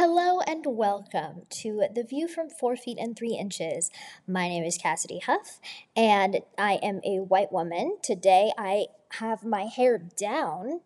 Hello and welcome to The View from 4 Feet and 3 Inches. My name is Cassidy Huff, and I am a white woman. Today I have my hair down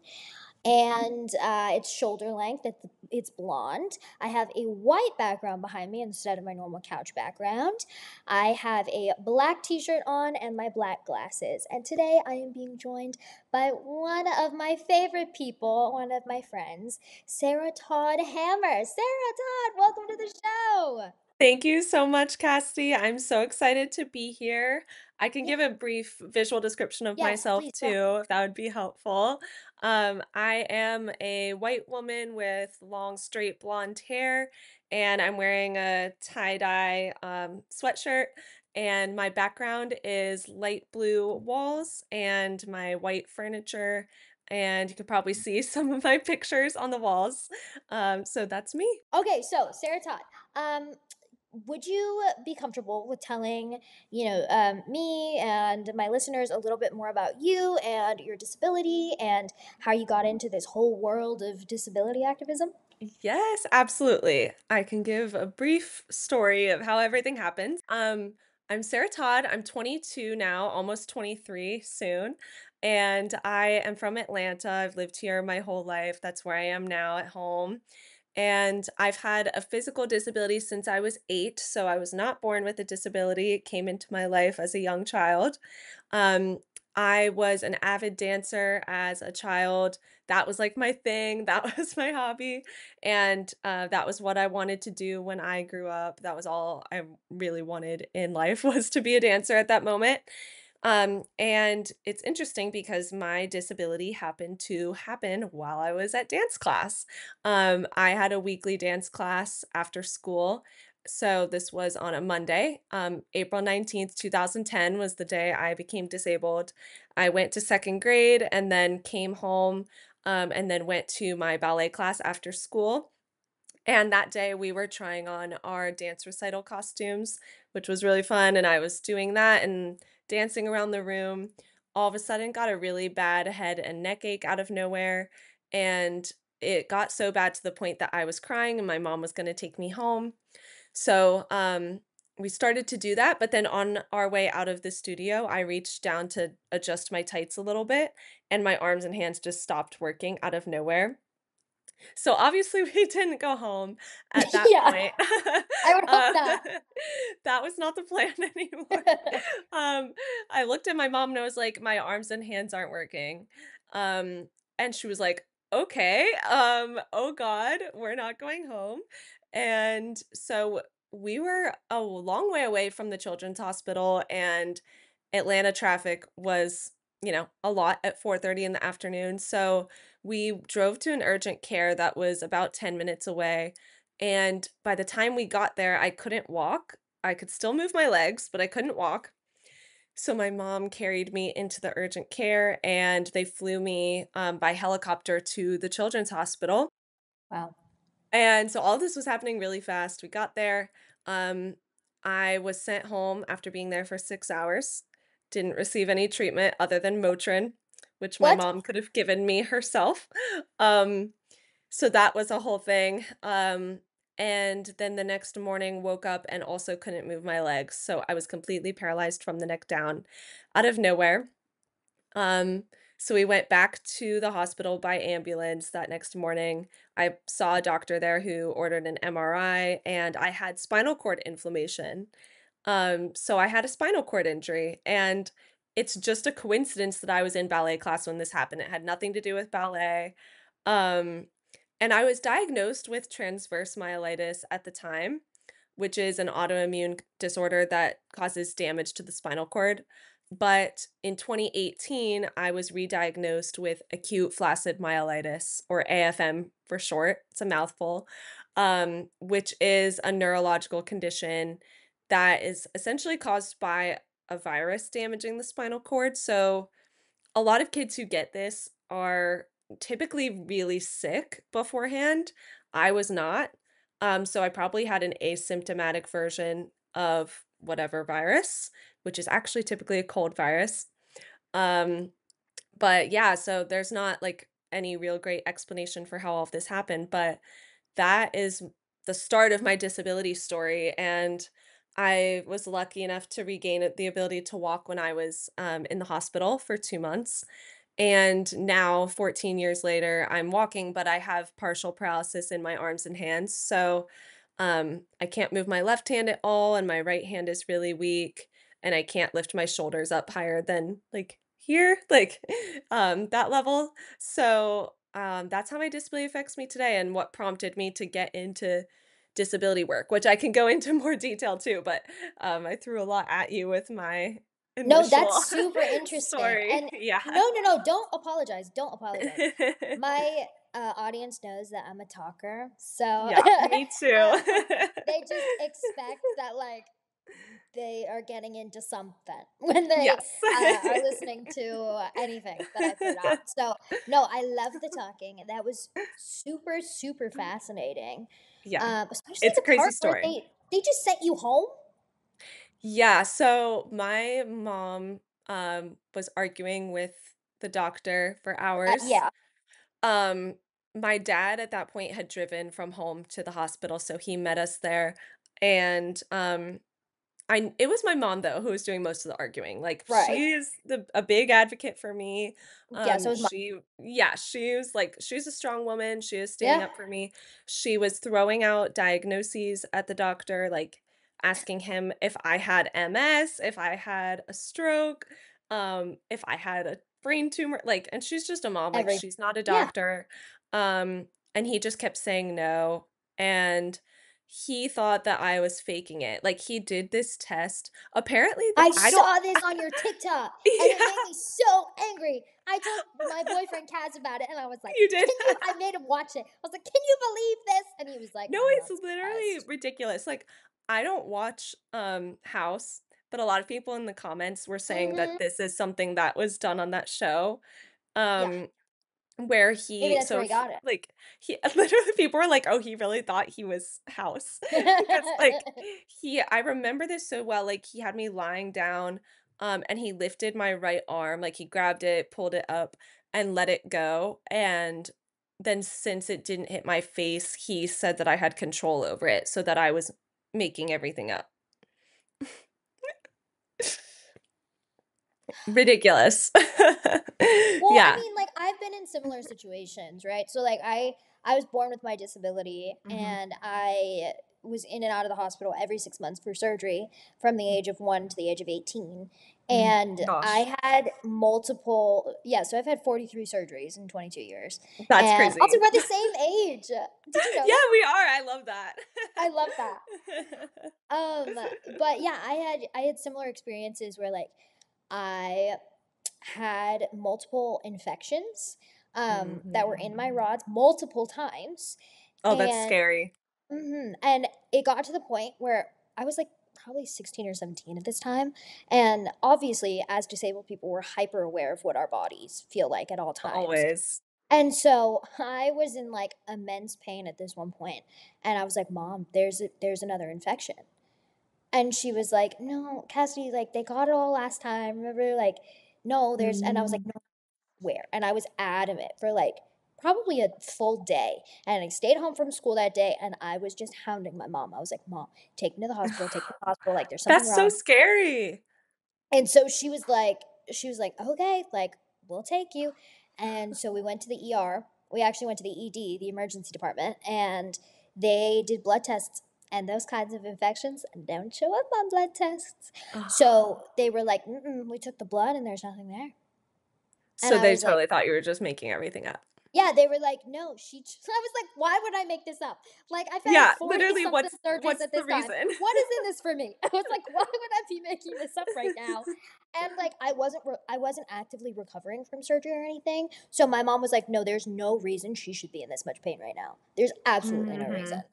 and it's shoulder length. It's blonde. I have a white background behind me instead of my normal couch background. I have a black t shirt on and my black glasses. And today I am being joined by one of my favorite people, one of my friends, Sarah Todd Hammer. Sarah Todd, welcome to the show. Thank you so much, Cassidy. I'm so excited to be here. I can Yeah, give a brief visual description of yes, myself please go ahead. too, if that would be helpful. I am a white woman with long, straight blonde hair, and I'm wearing a tie-dye sweatshirt. And my background is light blue walls and my white furniture. And you could probably see some of my pictures on the walls. So that's me. Okay, so Sarah Todd, um, would you be comfortable with telling, me and my listeners a little bit more about you and your disability and how you got into this whole world of disability activism? Yes, absolutely. I can give a brief story of how everything happened. I'm Sarah Todd. I'm 22 now, almost 23 soon, and I am from Atlanta. I've lived here my whole life. That's where I am now at home. And I've had a physical disability since I was 8, so I was not born with a disability. It came into my life as a young child. Um, I was an avid dancer as a child. That was like my thing. That was my hobby. And that was what I wanted to do when I grew up. That was all I really wanted in life was to be a dancer at that moment. And it's interesting because my disability happened to happen while I was at dance class. I had a weekly dance class after school. So this was on a Monday. April 19th, 2010 was the day I became disabled. I went to second grade and then came home and then went to my ballet class after school. And that day we were trying on our dance recital costumes, which was really fun. And I was doing that and dancing around the room. All of a sudden, got a really bad head and neck ache out of nowhere. And it got so bad to the point that I was crying and my mom was going to take me home. So, we started to do that, but then on our way out of the studio, I reached down to adjust my tights a little bit, and my arms and hands just stopped working out of nowhere. So obviously we didn't go home at that Yeah, point. I would hope Uh, not. that was not the plan anymore. Um, I looked at my mom and I was like, "My arms and hands aren't working." And she was like, "Okay, oh God, we're not going home." And so we were a long way away from the children's hospital, and Atlanta traffic was, a lot at 4:30 in the afternoon. So we drove to an urgent care that was about 10 minutes away, and by the time we got there, I couldn't walk. I could still move my legs, but I couldn't walk. So my mom carried me into the urgent care, and they flew me, by helicopter to the children's hospital, Wow. and so all this was happening really fast. We got there, um, I was sent home after being there for 6 hours, didn't receive any treatment other than Motrin, which my What? mom could have given me herself. Um, so that was a whole thing, and then the next morning woke up and also couldn't move my legs, so I was completely paralyzed from the neck down out of nowhere. Um, so we went back to the hospital by ambulance that next morning. I saw a doctor there who ordered an MRI, and I had spinal cord inflammation. So I had a spinal cord injury, and it's just a coincidence that I was in ballet class when this happened. It had nothing to do with ballet. Um, and I was diagnosed with transverse myelitis at the time, which is an autoimmune disorder that causes damage to the spinal cord. But in 2018, I was re-diagnosed with acute flaccid myelitis, or AFM for short. It's a mouthful, which is a neurological condition that is essentially caused by a virus damaging the spinal cord. So a lot of kids who get this are typically really sick beforehand. I was not. So I probably had an asymptomatic version of whatever virus, which is actually typically a cold virus. Um, but yeah, so there's not like any real great explanation for how all of this happened, but that is the start of my disability story, and I was lucky enough to regain the ability to walk when I was in the hospital for 2 months. And now, 14 years later, I'm walking, but I have partial paralysis in my arms and hands. So I can't move my left hand at all, and my right hand is really weak, and I can't lift my shoulders up higher than like here, like that level. So that's how my disability affects me today, and what prompted me to get into disability work, which I can go into more detail too. But I threw a lot at you with my No, initial that's super interesting. story. And Yeah. no, no, no, don't apologize. Don't apologize. My audience knows that I'm a talker. So Yeah, me too. they just expect that, like, they are getting into something when they Yes. are listening to anything that I put out. So, no, I love the talking. And that was super, super fascinating. Yeah. Especially It's a the crazy part where story. they just sent you home. Yeah, so my mom, was arguing with the doctor for hours. Yeah, Um, my dad at that point had driven from home to the hospital, so he met us there, and, it was my mom though who was doing most of the arguing. Like right. she is a big advocate for me. Yeah, so it was my, She was like she's a strong woman. She is standing yeah. up for me. She was throwing out diagnoses at the doctor, like asking him if I had MS, if I had a stroke, if I had a brain tumor, like, and she's just a mom, like Every she's not a yeah. doctor. And he just kept saying no. And he thought that I was faking it. Like, he did this test. Apparently, I I don't saw this on your TikTok, and it made Yeah, me so angry. I told my boyfriend Kaz about it, and I was like, you did. "Can you?" I made him watch it. I was like, "Can you believe this?" And he was like, No, "I'm it's not literally surprised." ridiculous. Like, I don't watch, House, but a lot of people in the comments were saying that Mhm. this is something that was done on that show. Yeah, Um Where maybe that's where he he got it. like, he literally people were like, "Oh, he really thought he was House." Because, like, I remember this so well, like, he had me lying down, and he lifted my right arm, like, he grabbed it, pulled it up, and let it go, and then since it didn't hit my face, he said that I had control over it, so that I was making everything up. Ridiculous. Well, I Yeah. mean, like, I've been in similar situations, right? So, like, I was born with my disability, Mhm. and I was in and out of the hospital every 6 months for surgery from the age of 1 to the age of 18. Mm, And gosh, I had multiple, yeah, so I've had 43 surgeries in 22 years. that's And also, crazy. we're the same age. Did you know Yeah, that? we are, I love that. I love that. Um, but yeah, I had similar experiences where, like, I had multiple infections, that were Mhm. in my rods multiple times, Oh, that's and scary. and it got to the point where I was, like, probably 16 or 17 at this time, and obviously, as disabled people, we're hyper aware of what our bodies feel like at all times, Always. and so I was in, like, immense pain at this one point, and I was like, "Mom, there's another infection." And she was like, "No, Cassidy, like, they got it all last time, remember, like, no, there's," and I was like, "No, where?" And I was adamant for, like, probably a full day, and I stayed home from school that day, and I was just hounding my mom. I was like, "Mom, take me to the hospital, like, there's something That's so wrong." scary. And so she was like, "Okay, like, we'll take you." And so we went to the ER. We actually went to the ED, the emergency department, and they did blood tests. And those kinds of infections don't show up on blood tests. Ugh. So they were like, "Mm-mm, we took the blood and there's nothing there." And So I they was like, totally thought you were just making everything up. yeah, they were like, "No, I was like, "Why would I make this up? Like, I've had Yeah, 40 literally, something surgeries what's at the this time. reason? What is in this for me?" I was like, "Why would I be making this up right now?" And, like, I wasn't actively recovering from surgery or anything, so my mom was like, "No, there's no reason she should be in this much pain right now. There's absolutely no reason." Mhm.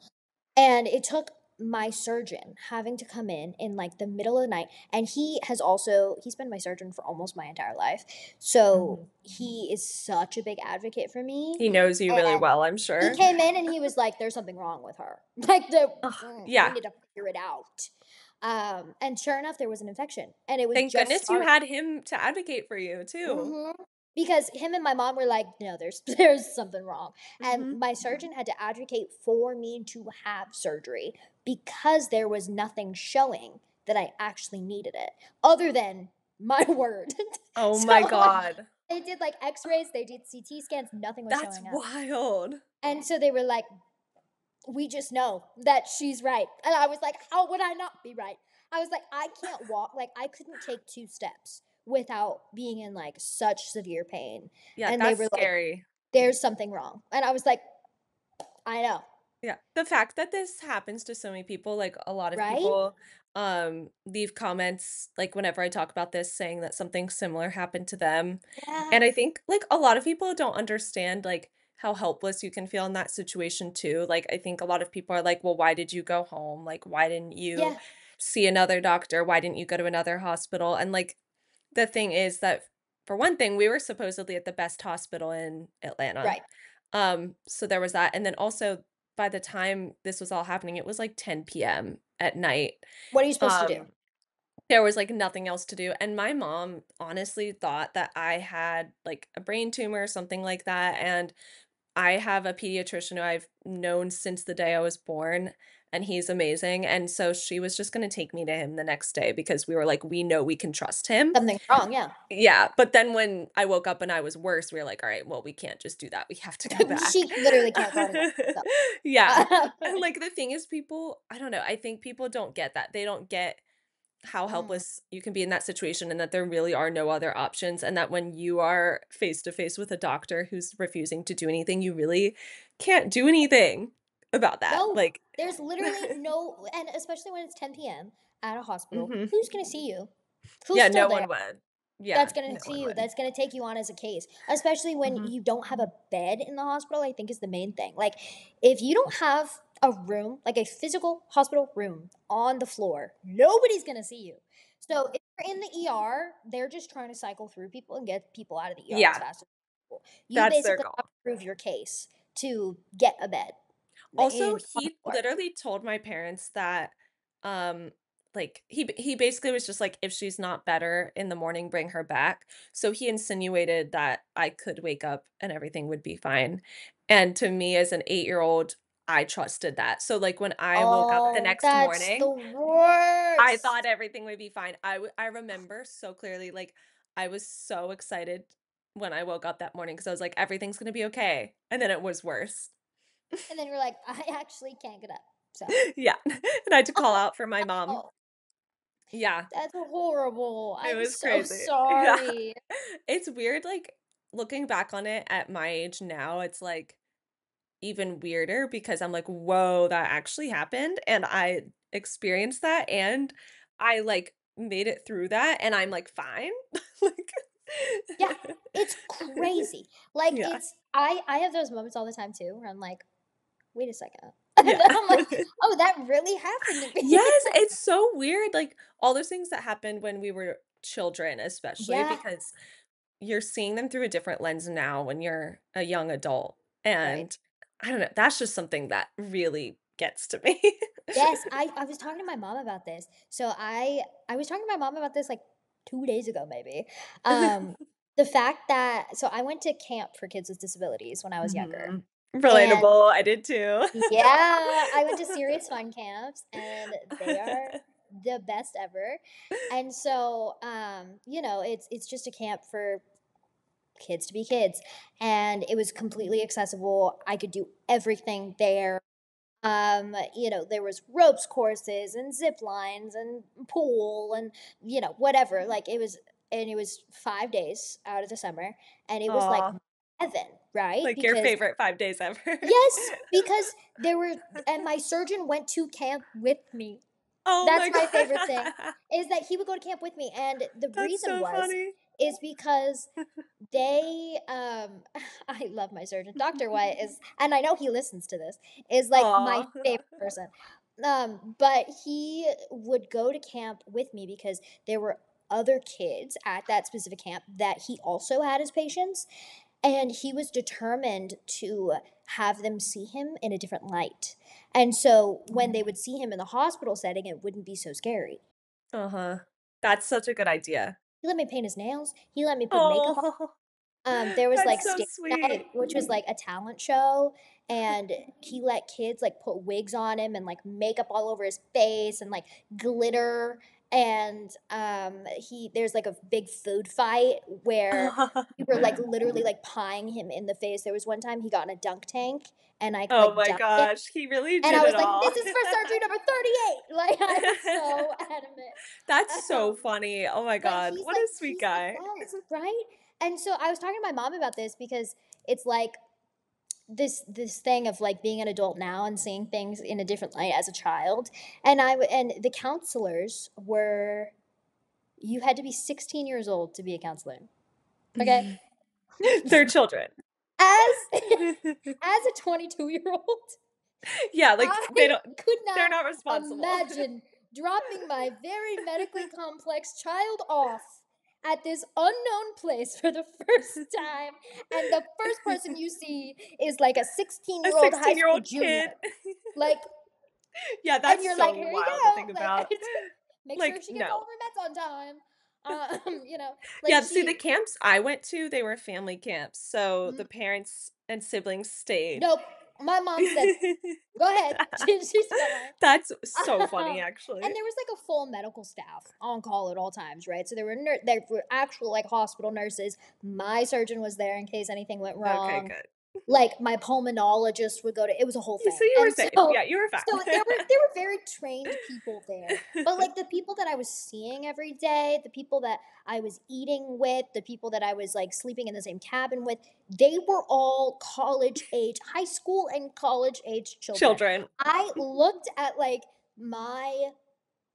And it took my surgeon having to come in, like, the middle of the night, and he's been my surgeon for almost my entire life. So, Mhm. he is such a big advocate for me, He knows you really and well, I'm he sure. came in and he was like, "There's something wrong with her." Like, Ugh, we yeah. need to figure it out. And sure enough, there was an infection, and it was Thank just goodness you starting. had him to advocate for you too. Mhm. because him and my mom were like, no, there's something wrong. And Mhm. my surgeon had to advocate for me to have surgery because there was nothing showing that I actually needed it, other than my word. Oh So my like god. they did like x-rays, they did CT scans, nothing was That's showing up. wild. And so they were like, we just know that she's right. And I was like, how would I not be right? I was like, I can't walk. Like, I couldn't take 2 steps without being in like such severe pain. Yeah, And they that's were like, scary. there's something wrong. And I was like, I know, Yeah. The fact that this happens to so many people, like a lot of right? people leave comments like whenever I talk about this saying that something similar happened to them. Yeah. And I think like a lot of people don't understand like how helpless you can feel in that situation too. Like I think a lot of people are like, "Well, why did you go home? Like why didn't you Yeah. see another doctor? Why didn't you go to another hospital?" And like the thing is that for one thing, we were supposedly at the best hospital in Atlanta. Right. So there was that, and then also by the time this was all happening, it was like 10 PM at night. What are you supposed to do? Um, there was, like, nothing else to do, and my mom honestly thought that I had, like, a brain tumor or something like that, and I have a pediatrician who I've known since the day I was born, and he's amazing, and so she was just gonna take me to him the next day because we were like, "We know we can trust him." Something's wrong. Yeah. Yeah, but then when I woke up and I was worse, we were like, "Alright, well, we can't just do that, we have to go back." She literally can't go anywhere. So, Yeah, uh, and, like, the thing is people I don't know, I think people don't get that. They don't get how mm, helpless you can be in that situation and that there really are no other options, and that when you are face to face with a doctor who's refusing to do anything, you really can't do anything about that, no, like there's literally no, and especially when it's 10 p.m. at a hospital, Mhm. who's going to see you? Who's Yeah, still no there? one would. Yeah, That's gonna no one see you, would. that's gonna take you on as a case, especially when Mhm. you don't have a bed in the hospital, I think is the main thing. Like, if you don't have a room, like a physical hospital room on the floor, nobody's gonna see you. So if you're in the ER, they're just trying to cycle through people and get people out of the ER as Yeah, fast as possible. You that's their basically goal. have to prove your case to get a bed Also, in on the he floor. literally told my parents that, like, he basically was just like, "If she's not better in the morning, bring her back." So he insinuated that I could wake up and everything would be fine. And to me as an 8-year-old, I trusted that. So, like, when I woke up the Oh, next that's the morning, I thought worst. everything would be fine. I remember so clearly, like, I was so excited when I woke up that morning because I was like, "Everything's gonna be okay." And then it was worse. And then you're like, I actually can't get up. So, Yeah, and I had to call out for my mom. oh, Yeah, that's horrible. it I'm was so crazy. Yeah. sorry. It's weird, like, looking back on it at my age now, it's, like, even weirder because I'm like, "Whoa, that actually happened, and I experienced that, and I, like, made it through that, and I'm, like, fine." Like Yeah, it's crazy. Like Yeah. it's I have those moments all the time too where I'm like, wait a second. And Yeah. then I'm like, oh, that really happened to me. Yes, it's so weird, like, all those things that happened when we were children, especially Yeah, because you're seeing them through a different lens now when you're a young adult, right. and I don't know, that's just something that really gets to me. Yes, I was talking to my mom about this. So I was talking to my mom about this like 2 days ago maybe. Um the fact that so I went to camp for kids with disabilities when I was younger. Mhm. And Relatable, I did too. yeah, I went to serious fun camps and they are the best ever. And so it's just a camp for kids to be kids and it was completely accessible. I could do everything there. There was ropes courses and zip lines and pool and whatever. Like it was 5 days out of the summer and it was like Aw, heaven, right? like your Because favorite 5 days ever. yes, because there were and my surgeon went to camp with me. Oh That's my my favorite thing, god. is that he would go to camp with me, and the That's reason so was funny. is because they I love my surgeon. Dr. White is, and I know he listens to this, is like my Aw. favorite person. But he would go to camp with me because there were other kids at that specific camp that he also had as patients. And he was determined to have them see him in a different light. And so when they would see him in the hospital setting, it wouldn't be so scary. Uh-huh. That's such a good idea. He let me paint his nails. He let me put makeup on. Oh. There was like That's so stage night, sweet. which was like a talent show, and he let kids like put wigs on him and like makeup all over his face and like glitter. And he there's like a big food fight where we were like literally like pieing him in the face. There was one time he got in a dunk tank and I Oh like my dunked him, gosh, he really and did I it was like, all. "This is for surgery number 38." Like I was so That's adamant. so funny. Oh my But god, what a sweet he's the guy. best, right? And so I was talking to my mom about this because it's like this thing of like being an adult now and seeing things in a different light as a child. And and the counselors were, you had to be 16 years old to be a counselor. Okay? They're children. As as a 22-year-old, Yeah, like, I they don't could they're not not responsible. imagine dropping my very medically complex child off at this unknown place for the first time, and the first person you see is like a A 16-year-old high school 16-year-old kid. junior. Like, Yeah, and that's you're like, so "Here you wild to think go." Like, about. make sure Like, she gets all no. of her meds on time. Like Yeah, see, the she camps I went to, they were family camps, so the mm, parents and siblings stayed. nope. My mom said, "Go ahead." She's fine. That's so funny, And actually. there was like a full medical staff on call at all times, right? So there were actual like hospital nurses. My surgeon was there in case anything went Okay, wrong. good. Like my pulmonologist would go to. It was a whole So thing, you were and safe. Yeah, you were so fine. there were very trained people there. But like the people that I was seeing every day, the people that I was eating with, the people that I was like sleeping in the same cabin with, they were all college age, high school and college age children. Children. I looked at like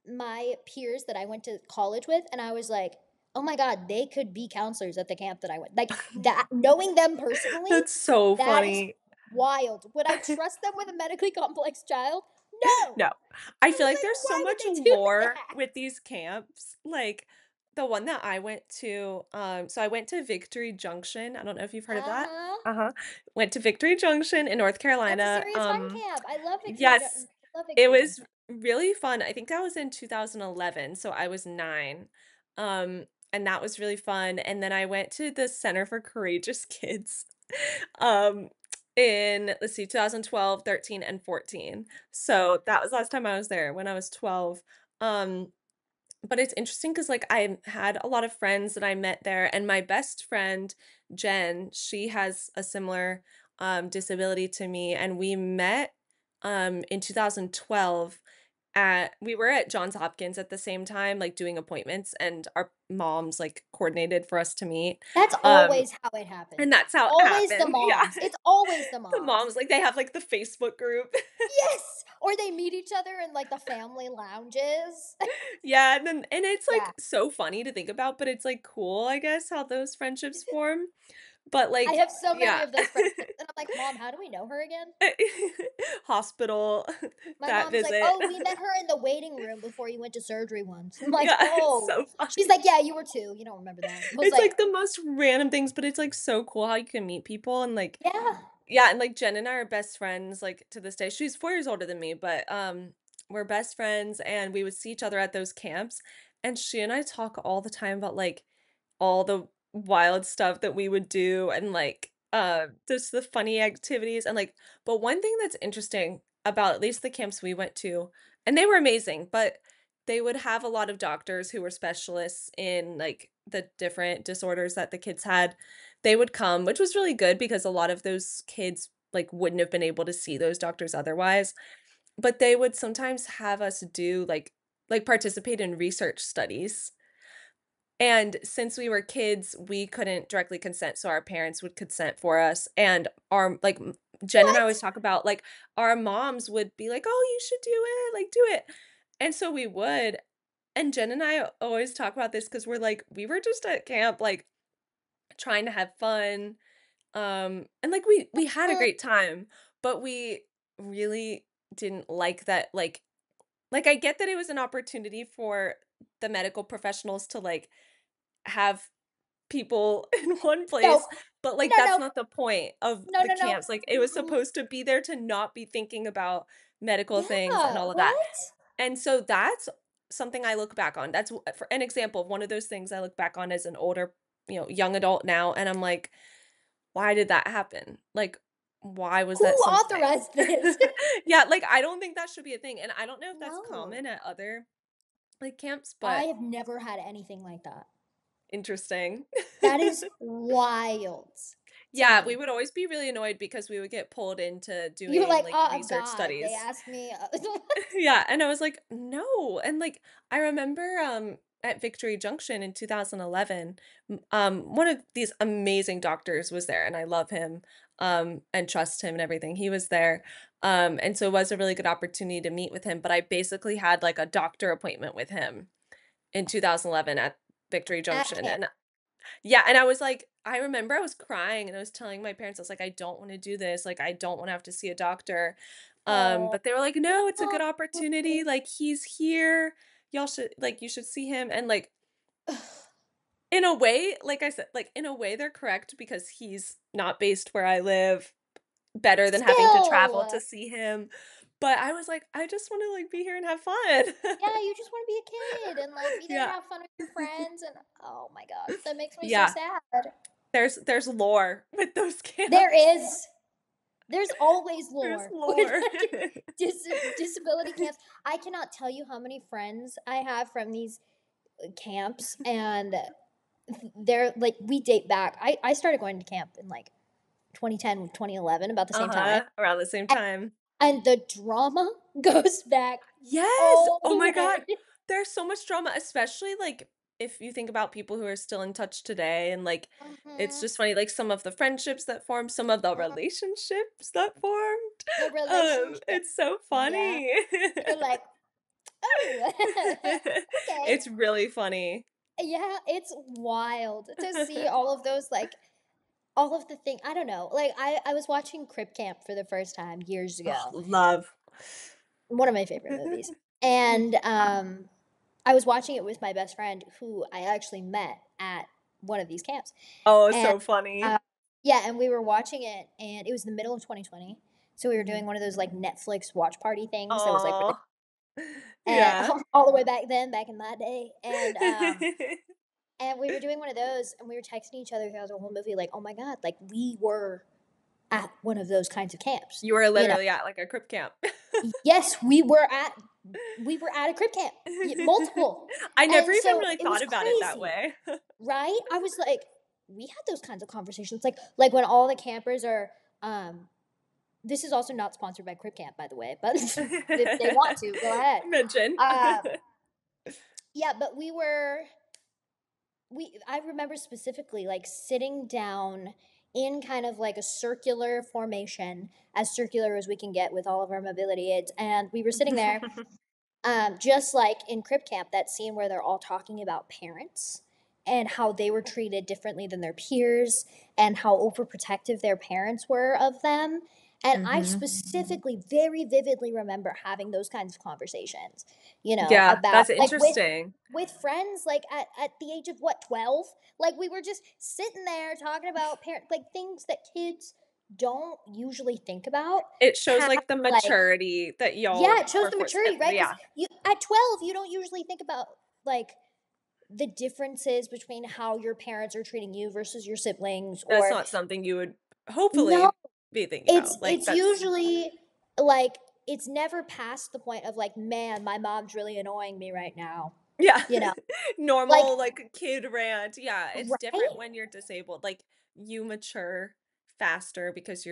my peers that I went to college with, and I was like, "Oh my god, they could be counselors at the camp that I went." Like that, knowing them personally, That's so that is funny. wild. Would I trust them with a medically complex child? No. No. I I feel was like like, there's so why would much they do lore that? with these camps. Like the one that I went to, so I went to Victory Junction. I don't know if you've heard of Uh that. huh. Uh-huh. Went to Victory Junction in North That's a Carolina. serious fun camp. I love Victory. Yes, I love it Victory was Junction. really fun. I think that was in 2011, so I was 9. And that was really fun. And then I went to the Center for Courageous Kids um in, let's see, 2012, 13, and 14. So that was the last time I was there, when I was 12. Um but it's interesting because, like, I had a lot of friends that I met there, and my best friend, Jen, she has a similar, disability to me, and we met, in 2012 we were at Johns Hopkins at the same time, like, doing appointments, and our moms, like, coordinated for us to meet, That's um, always how it and happens. that's how it Always the happened, yeah. moms. It's always the The moms. moms, like, they have, like, the Facebook group. Yes. Or they meet each other in like the family lounges. Yeah, and it's, Yeah. like, so funny to think about, but it's, like, cool, I guess, how those friendships form. But, I like, have so many yeah. of those friendships, and I'm like, "Mom, how do we know her again?" Hospital, My that mom's like, visit. "Oh, we met her in the waiting room before you went to surgery once." I'm like, Yeah, it's "Oh." so She's funny. like, "Yeah, you were 2. You don't remember that." I was It's, like, like, the most random things, but it's, like, so cool how you can meet people and, like, "Yeah." yeah, and, like, Jen and I are best friends, like, to this day. She's 4 years older than me, but, we're best friends, and we would see each other at those camps, and she and I talk all the time about, like, all the wild stuff that we would do and, like, just the funny activities and, like, but one thing that's interesting about at least the camps we went to, and they were amazing, but they would have a lot of doctors who were specialists in, like, the different disorders that the kids had. They would come, which was really good because a lot of those kids, like, wouldn't have been able to see those doctors otherwise, but they would sometimes have us do, like, participate in research studies. And since we were kids, we couldn't directly consent, so our parents would consent for us, and Jen and I "What?" always talk about, like, our moms would be like, "Oh, you should do it, like, do it." And so we would, and Jen and I always talk about this because 'cause we're like, we were just at camp, like, trying to have fun, and, like, we had a Mm, great time, but we really didn't like that, like, I get that it was an opportunity for the medical professionals to, like, have people in one place, no. but, like, No, that's no. not the point of No, the no, no. camps, like, it was supposed to be there to not be thinking about medical things and Yeah, all of that, what? and so that's something I look back on, that's for an example of one of those things I look back on as an older young adult now, and I'm like, why did that happen? Like, why was Who that something? authorized this? Yeah, like, I don't think that should be a thing, and I don't know if that's No. common at other, like, camps, I but have never had anything like that. interesting. That is wild to Yeah, we me. would always be really annoyed because we would get pulled into You're doing, like, like, "Oh research god, they studies. asked me, Yeah, and I was like, "No," and, like, I remember, at Victory Junction in 2011, one of these amazing doctors was there, and I love him, and trust him and everything. He was there, and so it was a really good opportunity to meet with him, but I basically had, like, a doctor appointment with him in 2011 at Victory at Junction, camp." and yeah, and I was like I remember I was crying and I was telling my parents, I was like, "I don't wanna do this, like, I don't wanna have to see a doctor." Oh. But they were like, "No, it's a good opportunity, like, he's here, you should see him," and, like, in a way, like I said, like, in a way, they're correct because he's not based where I live, better than having to travel to Still. see him, but I was like, "I just wanna, like, be here and have fun." Yeah, you just wanna be a kid and, like, be there and Yeah. have fun with your friends, and oh my gosh, that makes me so Yeah, sad. there's lore with those There camps. is. There's always There's lore with, lore. like, disability camps. I cannot tell you how many friends I have from these, camps, and they're like, we date back. I started going to camp in, like, 2010, 2011, about the same time, Uh-huh, around the same time. and the drama goes back, Yes! oh Oh my god. lord. There's so much drama, especially, like, if you think about people who are still in touch today, and, like, it's Mhm, just funny, like, some of the friendships that formed, some of the mhm. relationships that formed. The relationship, It's so yeah. funny. You're like, "Oh, okay." It's really funny. Yeah, it's wild to see all of those, like, all of the thing I don't know, like, I was watching Crip Camp for the first time years Oh, ago, love. one of my favorite movies, and, I was watching it with my best friend who I actually met at one of these camps, Oh, it's and, so funny. uh yeah, and we were watching it, and it was the middle of 2020, so we were doing Mhm. one of those, like, Netflix watch party things that was, like, really Aw. and Yeah. all the way back then, back in my day, and we were doing one of those, and we were texting each other throughout the whole movie, like, "Oh my god, like, we were at one of those kinds of camps," You were you know? literally at, like, a crip camp. Yes, we were at a crib camp, multiple, I never and even so really it was thought about it that crazy, way. right? I was like, we had those kinds of conversations, like when all the campers are, um this is also not sponsored by Crib Camp, by the way, but if they want to, go ahead. Mention. Um, yeah, but I remember specifically, like, sitting down in kind of like a circular formation, as circular as we can get with all of our mobility aids, and we were sitting there, just like in Crip Camp, that scene where they're all talking about parents and how they were treated differently than their peers and how overprotective their parents were of them. And I Mhm. specifically very vividly remember having those kinds of conversations, Yeah, about that's like interesting. with friends, like at the age of what, 12? Like we were just sitting there talking about parent like things that kids don't usually think about It shows, past like, the like maturity that yeah, y'all it shows were the forced maturity, right? Because yeah. you at 12, you don't usually think about like the differences between how your parents are treating you versus your siblings, That's or not something you would no, hopefully be thinking it's about, like, it's that's usually like it's never past the point of like, man, my mom's really annoying me right now. yeah. You know, like Normal, like, kid rant, yeah, it's different right, when you're disabled, like, you mature faster because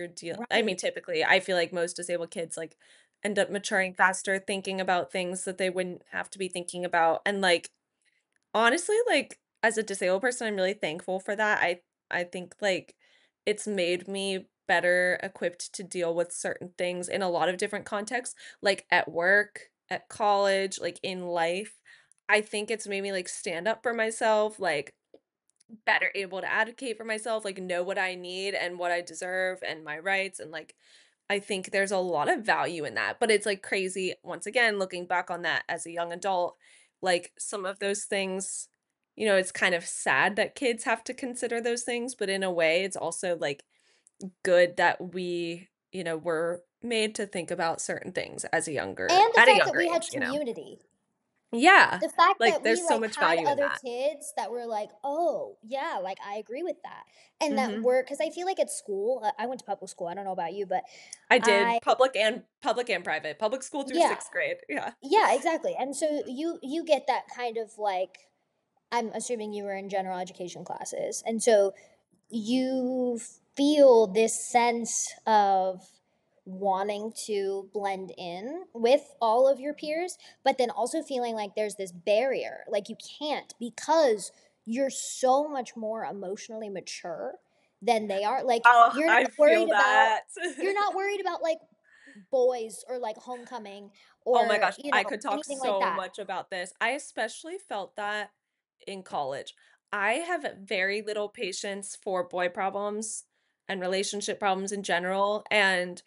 I right. mean, typically, I feel like most disabled kids, like, end up maturing faster, thinking about things that they wouldn't have to be thinking about, and, like, honestly, like, as a disabled person, I'm really thankful for that. I think, like, it's made me better equipped to deal with certain things in a lot of different contexts, like at work, at college, like in life. I think it's made me like stand up for myself, like better able to advocate for myself, like know what I need and what I deserve and my rights and like I think there's a lot of value in that, but it's, like, crazy, once again, looking back on that as a young adult, like, some of those things, it's kind of sad that kids have to consider those things, but in a way, it's also, like, good that were made to think about certain things as a And the at a fact that younger we had age, community. Yeah. The fact Like, that we, there's so like, much had value in other that. kids that were like, "Oh, yeah, like, I agree with that," and that Mhm. were, because I feel like at school, I went to public school, I don't know about you, but I did I public and private. Public school through yeah, 6th grade. Yeah. yeah, exactly, and so you get that kind of, like, I'm assuming you were in general education classes, and so you feel this sense of wanting to blend in with all of your peers, but then also feeling like there's this barrier, like you can't because you're so much more emotionally mature than they are. Like Oh, I feel that. you're not worried about like boys or like homecoming Oh my or, gosh, I could talk anything like so that. much about this. I especially felt that in college. I have very little patience for boy problems and relationship problems in general, and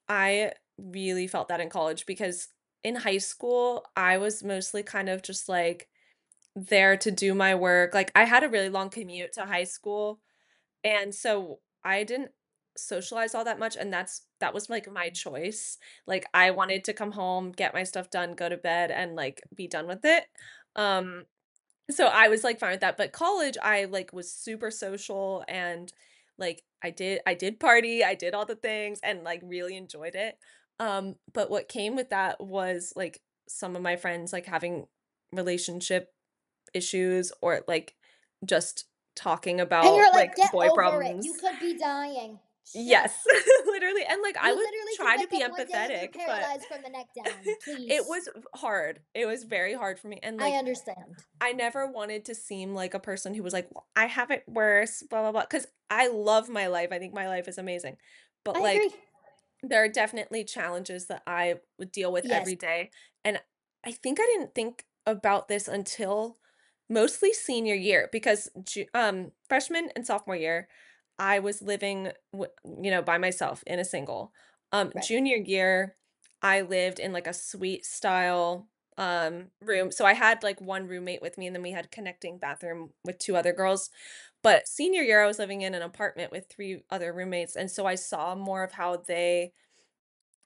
I really felt that in college because in high school, I was mostly kind of just like there to do my work. Like, I had a really long commute to high school, and so I didn't socialize all that much, and that was, like, my choice. Like, I wanted to come home, get my stuff done, go to bed, and, like, be done with it. Um, so I was, like, fine with that, but college, I, like, was super social and, like, I did party, I did all the things and, like, really enjoyed it. But what came with that was, like, some of my friends, like, having relationship issues or, like, just talking And about, you're like, like, get boy over it. You problems. could be dying. Yes, Shush. literally, and, like, I You would literally could try to wake be up one day and you're empathetic, but paralyzed from the neck down. it Please. was hard. It was very hard for me, and, I like, understand. I never wanted to seem like a person who was like, "Well, I have it worse, blah, blah, blah," because I love my life, I think my life is amazing, but, I like, agree. there are definitely challenges that I would deal with Yes. every day, and I think I didn't think about this until mostly senior year because freshman and sophomore year, I was living by myself in a single. Right. Junior year, I lived in, like, a suite style, room, so I had, like, 1 roommate with me, and then we had connecting bathroom with 2 other girls, but senior year, I was living in an apartment with 3 other roommates, and so I saw more of how they,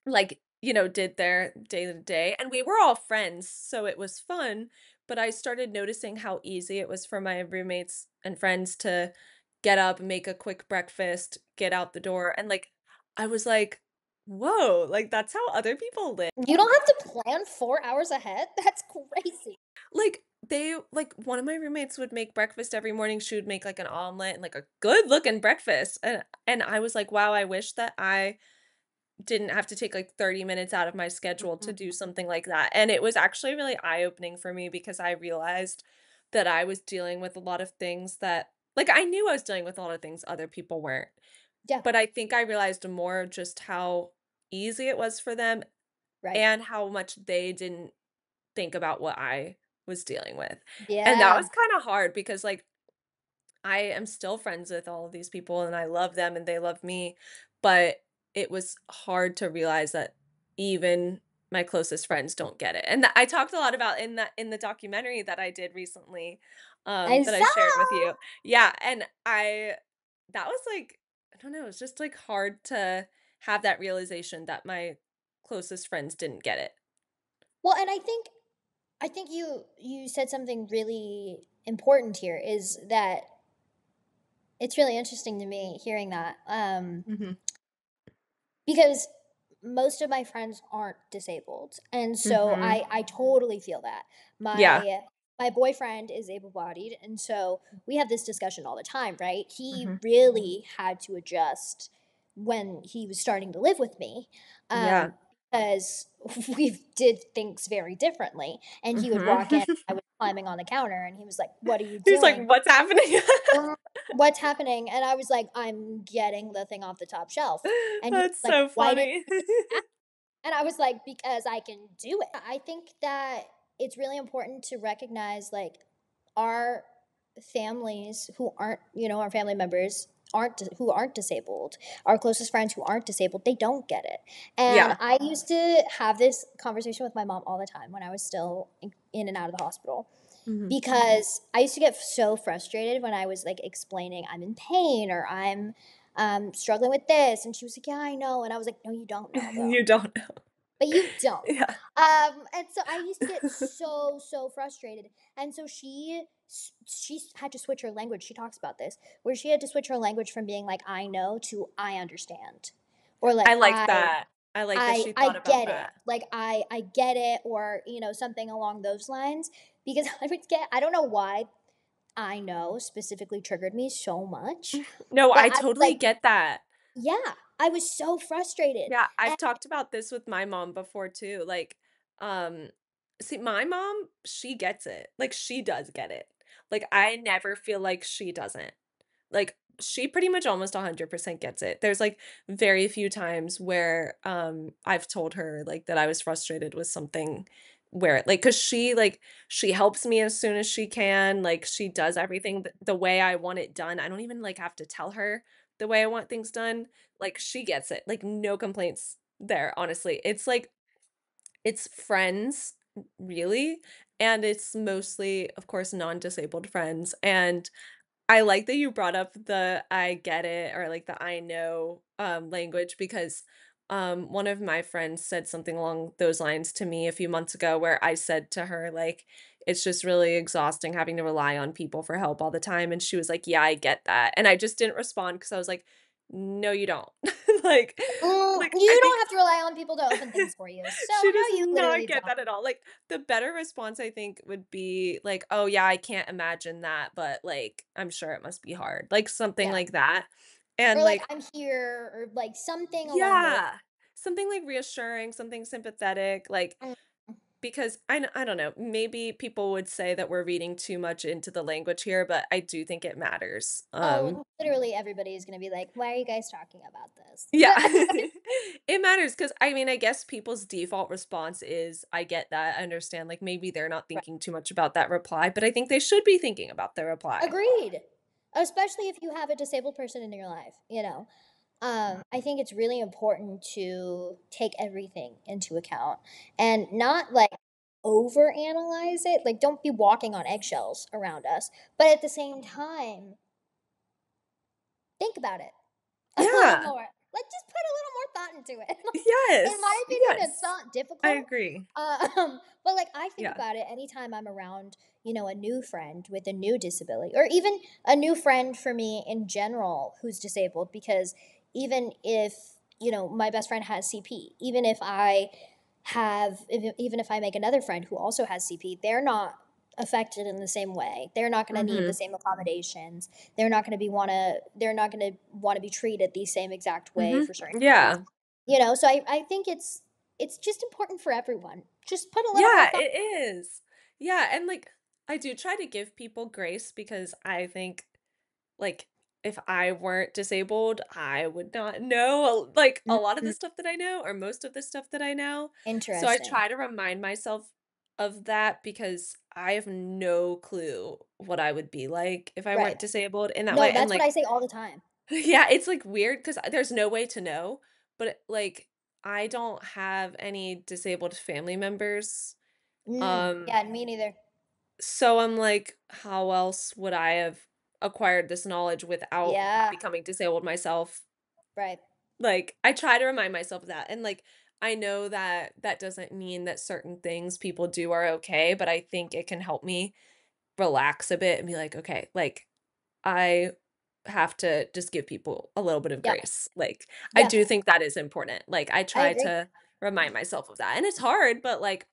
like, did their day to day, and we were all friends, so it was fun, but I started noticing how easy it was for my roommates and friends to get up, make a quick breakfast, get out the door, and, like, I was like, "Whoa, like, that's how other people live." You don't have to plan 4 hours ahead. That's crazy. One of my roommates would make breakfast every morning, she would make, like, an omelet and, like, a good-looking breakfast, and I was like, "Wow, I wish that I didn't have to take, like, 30 minutes out of my schedule to Mhm. do something like that," and it was actually really eye-opening for me because I realized that I was dealing with a lot of things that like, I knew I was dealing with a lot of things other people weren't, Yeah. but I think I realized more just how easy it was for them Right. and how much they didn't think about what I was dealing with, and that Yeah. was kinda hard because, like, I am still friends with all of these people and I love them and they love me, but it was hard to realize that even my closest friends don't get it. And I talked a lot about in the documentary that I did recently, I that I saw. shared with you. Yeah, and that was like I don't know, it's just like hard to have that realization that my closest friends didn't get it. Well, and I think you said something really important here is that it's really interesting to me hearing that. Mhm. Because most of my friends aren't disabled, and so Mhm. I totally feel that. Yeah. My boyfriend is able-bodied, and so we have this discussion all the time, right? He Mhm. really had to adjust when he was starting to live with me, Yeah. because we did things very differently, and he would walk in, Mhm. I was climbing on the counter, and he was like, "What are you He's like, doing?" "What's happening?" "What's happening?" And I was like, "I'm getting the thing off the top shelf." And he was That's like, so "Why didn't funny. you just ask?" And I was like, "Because I can do it." I think that it's really important to recognize, like, our families who aren't, our family members who aren't disabled, our closest friends who aren't disabled, they don't get it. And Yeah. I used to have this conversation with my mom all the time when I was still in and out of the hospital Mhm. because I used to get so frustrated when I was like explaining I'm in pain or I'm struggling with this. And she was like, "Yeah, I know." And I was like, "No, you don't know though. You don't know. but you don't. Yeah. And so I used to get so frustrated, and so she had to switch her language. She talks about this, where she had to switch her language from being like "I know" to "I understand," or like I like that. I like that she I thought about get it. that. Like I get it, or something along those lines. Because I would get, I don't know why I know specifically triggered me so much, No, that I I was totally like, get that. yeah, I was so frustrated. Yeah, I've And talked about this with my mom before too. Like, um, see, my mom, she gets it. Like, she does get it. Like, I never feel like she doesn't. Like, she pretty much almost 100% gets it. There's, like, very few times where, I've told her, like, that I was frustrated with something where like, cause she helps me as soon as she can, like, she does everything the way I want it done. I don't even, like, have to tell her the way I want things done. Like, she gets it. Like, no complaints there, honestly. It's like it's friends, really, and it's mostly, of course, non-disabled friends, and I like that you brought up the "I get it" or, like, the "I know," language because, one of my friends said something along those lines to me a few months ago where I said to her, like, "It's just really exhausting having to rely on people for help all the time," and she was like, "Yeah, I get that," and I just didn't respond because I was like, "No, you don't." Like I you don't think have to rely on people to open things for you. So she does no, you not literally get don't. that at all. Like, the better response, I think, would be like, "Oh, yeah, I can't imagine that, but, like, I'm sure it must be hard." Like, something Yeah. like that. Or And, like like I'm here, or like something along those. yeah, something, like, reassuring, something sympathetic, like, Mm. because I don't know, maybe people would say that we're reading too much into the language here, but I do think it matters. Oh, literally everybody is gonna be like, "Why are you guys talking about this?" Yeah. It matters because I mean, I guess people's default response is, "I get that, I understand," like, maybe they're not Right. thinking too much about that reply, but I think they should be thinking about the reply. Agreed. Especially if you have a disabled person in your life. I think it's really important to take everything into account and not like overanalyze it. Like, don't be walking on eggshells around us, but at the same time, think about it a little Yeah. more. Like, just put a little more thought into it. Like, in my Yes, opinion, it's yes. not I difficult. agree. But like, I think Yeah. about it anytime I'm around, a new friend with a new disability, or even a new friend for me in general who's disabled. Because even if, my best friend has CP, even if I make another friend who also has CP, they're not affected in the same way. They're not going to need the Mhm, same accommodations. They're not going to want to be treated the same exact way mhm. for certain things. Yeah. So I think it's just important for everyone. Just put a little more Yeah, thought. it is. Yeah, and, like, I do try to give people grace because I think, like, if I weren't disabled, I would not know, like, a lot of the Mhm. stuff that I know or most of the stuff that I know. So I Interesting. try to remind myself of that because I have no clue what I would be like if I Right. weren't disabled in that No, way, and, that's what I like say all the time. yeah, it's, like, weird because there's no way to know, but, like, I don't have any disabled family members, um Yeah, me neither. so I'm like, how else would I have acquired this knowledge without Yeah, becoming disabled myself? right. Like, I try to remind myself of that. And like, I know that that doesn't mean that certain things people do are okay, but I think it can help me relax a bit and be like, okay, like I have to just give people a little bit of Yeah. grace. Like, I Yeah, do think that is important. Like, I I try agree. to remind myself of that. And it's hard, but like,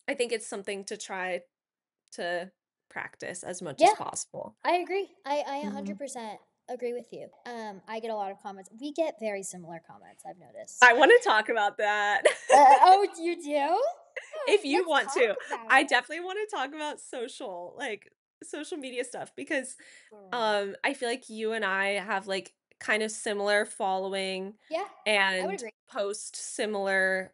I think it's something to try to practice as much as Yeah, possible. I agree. I Mhm. 100% agree with you. I get a lot of comments. We get very similar comments, I've noticed. I wanna talk about that. Oh, you do? If you Let's want talk to. about I it. definitely wanna talk about social media stuff because, Girl. I feel like you and I have, like, kind of similar following Yeah, I would and agree. post similar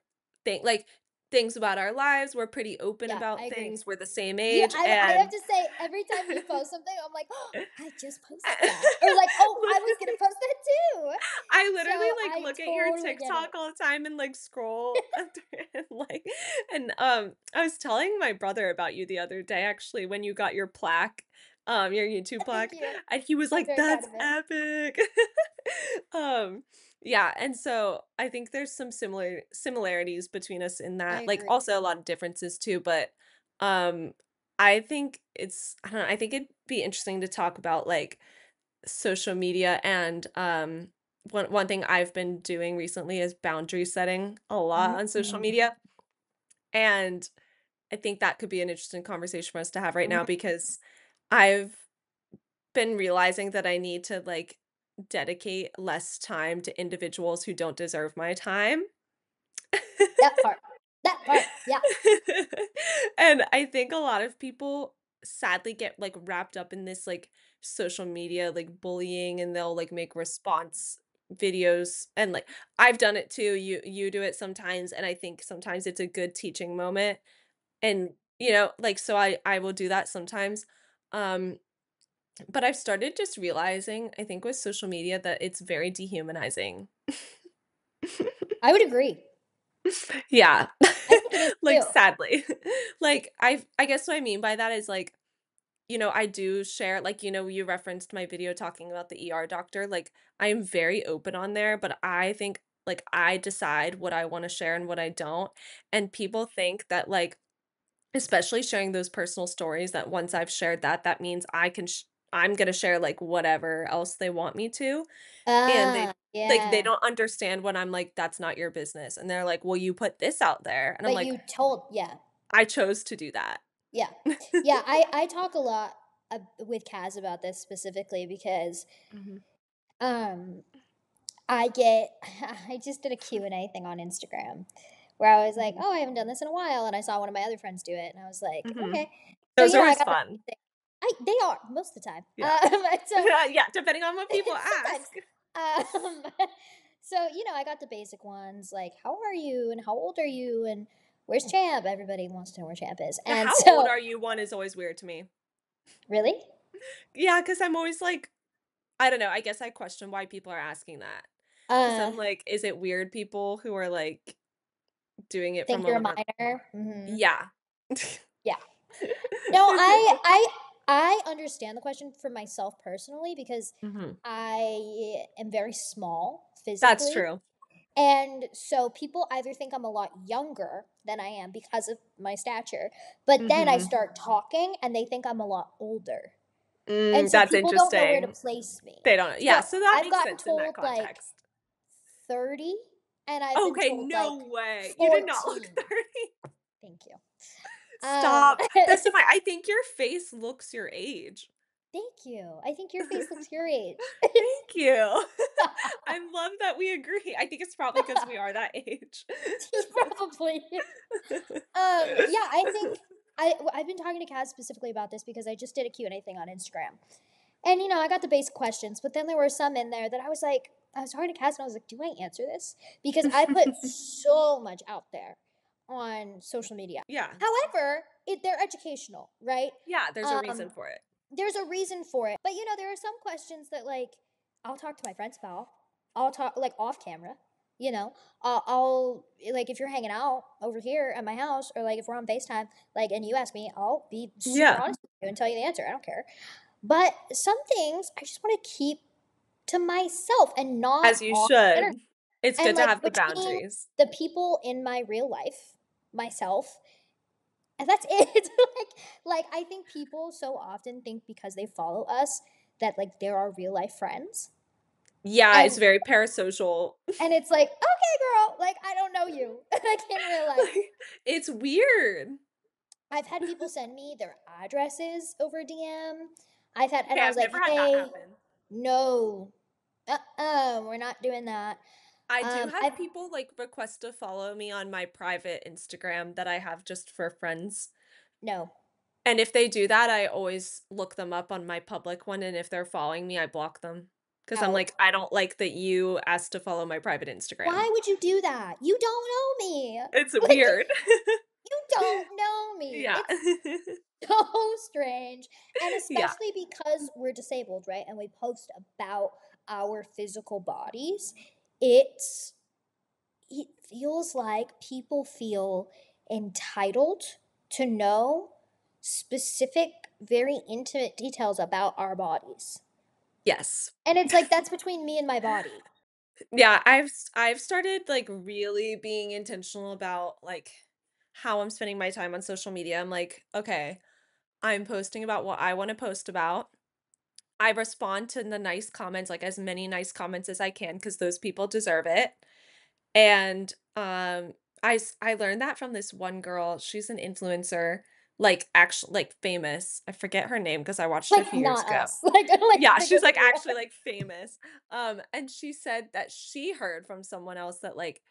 things about our lives. We're pretty open Yeah, I about agree. things. We're the same Yeah, age, I have and to say, every time you post something, I'm like, oh, I just posted that. Or like, oh, I was gonna post that too. I So literally, like, I look at your totally get TikTok it. all the time and, like, scroll and, like I was telling my brother about you the other day, actually, when you got your plaque, your YouTube Thank plaque, you. and he was I'm like, very proud "That's of it. epic." Um, Yeah, and so I think there's some similarities between us in I that, like, agree. also a lot of differences too, but, um, I think I don't know, I think it'd be interesting to talk about, like, social media and, one thing I've been doing recently is boundary setting a lot on social Mm, media, and I think that could be an interesting conversation for us to have right now mhm. because I've been realizing that I need to, like, dedicate less time to individuals who don't deserve my time. That part. That part. Yeah. And I think a lot of people sadly get, like, wrapped up in this, like, social media, like, bullying, and they'll, like, make response videos, and, like, I've done it too, you do it sometimes, and I think sometimes it's a good teaching moment, and, like, so I will do that sometimes, um, but I've started just realizing, I think with social media, that it's very dehumanizing. I would agree. Yeah. I think it is Like, too. sadly. Like, I guess what I mean by that is, like, I do share like, you referenced my video talking about the ER doctor, like, I am very open on there, but I think, like, I decide what I wanna share and what I don't, and people think that, like, especially sharing those personal stories, that once I've shared that, that means I'm gonna share, like, whatever else they want me to, and Ah, they yeah. don't understand when I'm like, "That's not your business," and they're like, "Well, you put this out there," and I'm But like, you told yeah. "I chose to do that." Yeah. Yeah, I talk a lot, with Kaz about this specifically because, Mhm. um, I get I just did a Q&A thing on Instagram where I was like, Mhm. "Oh, I haven't done this in a while," and I saw one of my other friends do it, and I was like, Mhm. "Okay." So, Those are I always got the fun. basic they are most of the time. Yeah. So Yeah, depending on what people sometimes. ask. Um, so, I got the basic ones like, "How are you?" and "How old are you?" and "Where's Champ?" Everybody wants to know where Champ is. The And "How old so are you?" one is always weird to me. really? Yeah, because 'cause I'm always like, I don't know, I guess I question why people are asking that. Because 'Cause Uh, I'm like, is it weird people who are, like, doing it think from a you're a more. minor? Mhm. Yeah. Yeah. No, I understand the question for myself personally because Mhm. I am very small That's physically. true. And so people either think I'm a lot younger than I am because of my stature, but then I Mhm. start talking and they think I'm a lot older. And so That's people don't know where to interesting. place me. They don't yeah, So so that I've makes gotten sense in that told like context. 30 and I've been Okay, told like no way. You did not look 14. 30. Thank you. Um Stop. That's so funny. I think your face looks your age. Thank you. I think your face looks your age. Thank you. I love that we agree. I think it's probably because we are that age. Probably. Yeah, I think I've been talking to Kaz specifically about this because I just did a Q&A thing on Instagram. And I got the basic questions, but then there were some in there that I was talking to Kaz and I was like, "Do I answer this?" Because I put so much out there on social media. Yeah. However, they're educational, right? Yeah, there's a reason Um, for it. there's a reason for it. But there are some questions that like I'll talk to my friends about. I'll talk like off camera. You know, I'll like if you're hanging out over here at my house, or like if we're on Facetime, like and you ask me, I'll be super Yeah, honest with you and tell you the answer. I don't care. But some things I just want to keep to myself and not as you on the internet. should. It's And good to like have the between boundaries. the people in my real life, myself, and that's it. like I think people so often think because they follow us that like they're our real life friends. Yeah, it's And very parasocial. it's like, okay, girl, like I don't know you. Like in real life. Like, it's weird. I've had people send me their addresses over DM. I've had and Okay, I was I've like, never had that hey, happen. no. We're not doing that. I do I've have people, like, request to follow me on my private Instagram that I have just for friends, no. and if they do that, I always look them up on my public one, and if they're following me, I block them because 'cause I'm Out. like, "I don't like that you asked to follow my private Instagram." Why would you do that? You don't know me. It's Like weird. you don't know me. Yeah. It's so strange. And Yeah. especially because we're disabled, right? And we post about our physical bodies. It's it feels like people feel entitled to know specific, very intimate details about our bodies. Yes. And it's like that's between me and my body. Yeah, I've started, like, really being intentional about, like, how I'm spending my time on social media. I'm like, "Okay, I'm posting about what I wanna post about." I respond to the nice comments, like, as many nice comments as I can, because those people deserve it. And, I learned that from this one girl. She's an influencer, like, actually, like, famous. I forget her name because I watched it a Like few years not ago. us. Like Yeah, bigger she's, than like, you. actually, like, famous. And she said that she heard from someone else that, like,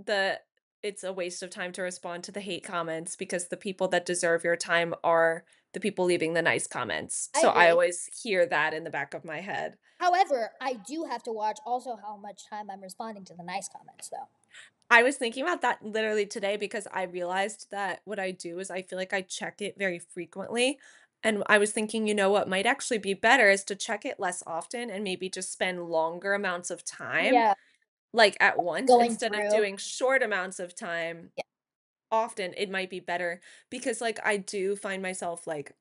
the it's a waste of time to respond to the hate comments because the people that deserve your time are the people leaving the nice comments. I So I agree. always hear that in the back of my head. However, I do have to watch also how much time I'm responding to the nice comments though. I was thinking about that literally today because I realized that what I do is I feel like I check it very frequently. And I was thinking, what might actually be better is to check it less often and maybe just spend longer amounts of time, Yeah, like at once, going instead of through. doing short amounts of time Yeah. often. It might be better because, like, I do find myself, like,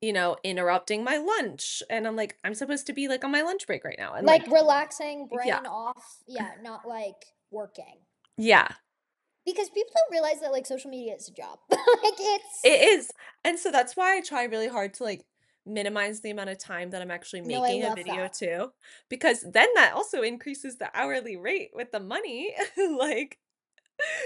interrupting my lunch. And I'm like, I'm supposed to be like on my lunch break right now. And Like like, relaxing, yeah, brain off. Yeah, not like working. yeah. Because people don't realize that like social media is a job. Like It it's is, and so that's why I try really hard to, like, minimize the amount of time that I'm actually no, I making a love video that. too, because then that also increases the hourly rate with the money, like,